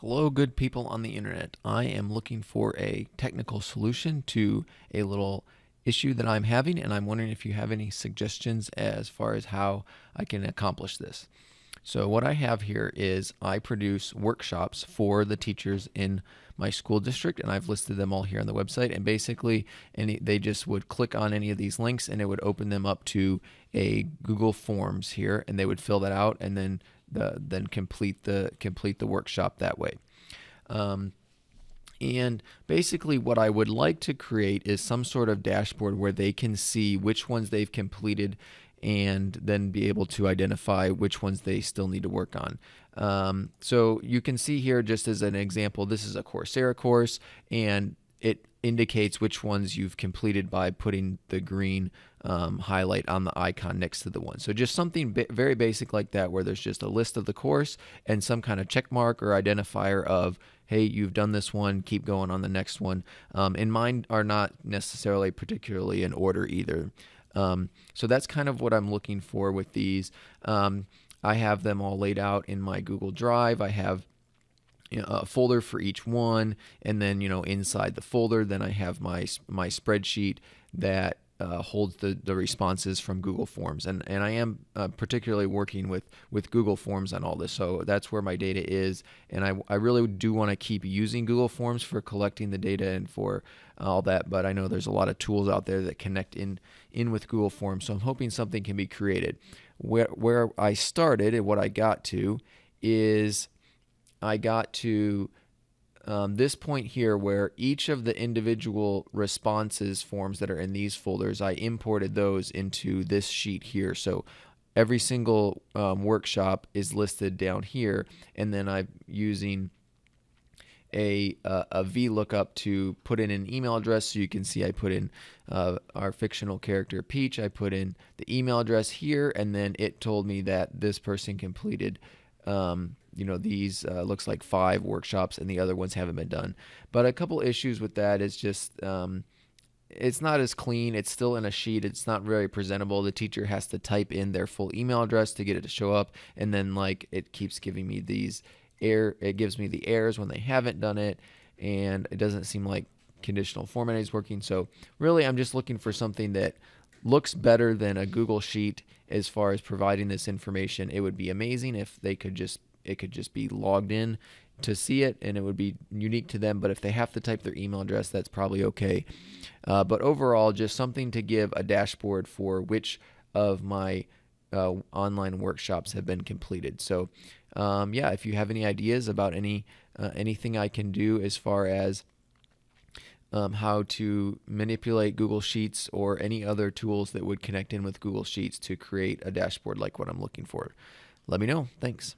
Hello, good people on the internet. I am looking for a technical solution to a little issue that I'm having, and I'm wondering if you have any suggestions as far as how I can accomplish this. So what I have here is I produce workshops for the teachers in my school district, and I've listed them all here on the website. And basically, they just would click on any of these links, and it would open them up to a Google Forms here, and they would fill that out, and then complete the workshop that way. And basically what I would like to create is some sort of dashboard where they can see which ones they've completed and then be able to identify which ones they still need to work on. So you can see here, just as an example, this is a Coursera course, and it indicates which ones you've completed by putting the green highlight on the icon next to the one. So just something very basic like that, where there's just a list of the course and some kind of check mark or identifier of, hey, you've done this one, keep going on the next one. And mine are not necessarily particularly in order either. So that's kind of what I'm looking for with these. I have them all laid out in my Google Drive. I have a folder for each one, and then inside the folder, then I have my spreadsheet that holds the responses from Google Forms, and I am particularly working with Google Forms on all this, so that's where my data is, and I really do want to keep using Google Forms for collecting the data and for all that, but I know there's a lot of tools out there that connect in with Google Forms, so I'm hoping something can be created. Where I started and what I got to is I got to this point here where each of the individual responses forms that are in these folders, I imported those into this sheet here. So every single workshop is listed down here, and then I'm using a VLOOKUP to put in an email address. So you can see I put in our fictional character Peach. I put in the email address here, and then it told me that this person completed these looks like 5 workshops, and the other ones haven't been done. But a couple issues with that is just it's not as clean. It's still in a sheet. It's not very presentable. The teacher has to type in their full email address to get it to show up, and then it keeps giving me these it gives me the errors when they haven't done it, and it doesn't seem like conditional formatting is working. So really, I'm just looking for something that looks better than a Google Sheet as far as providing this information. It would be amazing if it could just be logged in to see it, and it would be unique to them. But if they have to type their email address, that's probably okay. But overall, just something to give a dashboard for which of my online workshops have been completed. So yeah, if you have any ideas about anything I can do as far as how to manipulate Google Sheets or any other tools that would connect in with Google Sheets to create a dashboard like what I'm looking for, let me know. Thanks.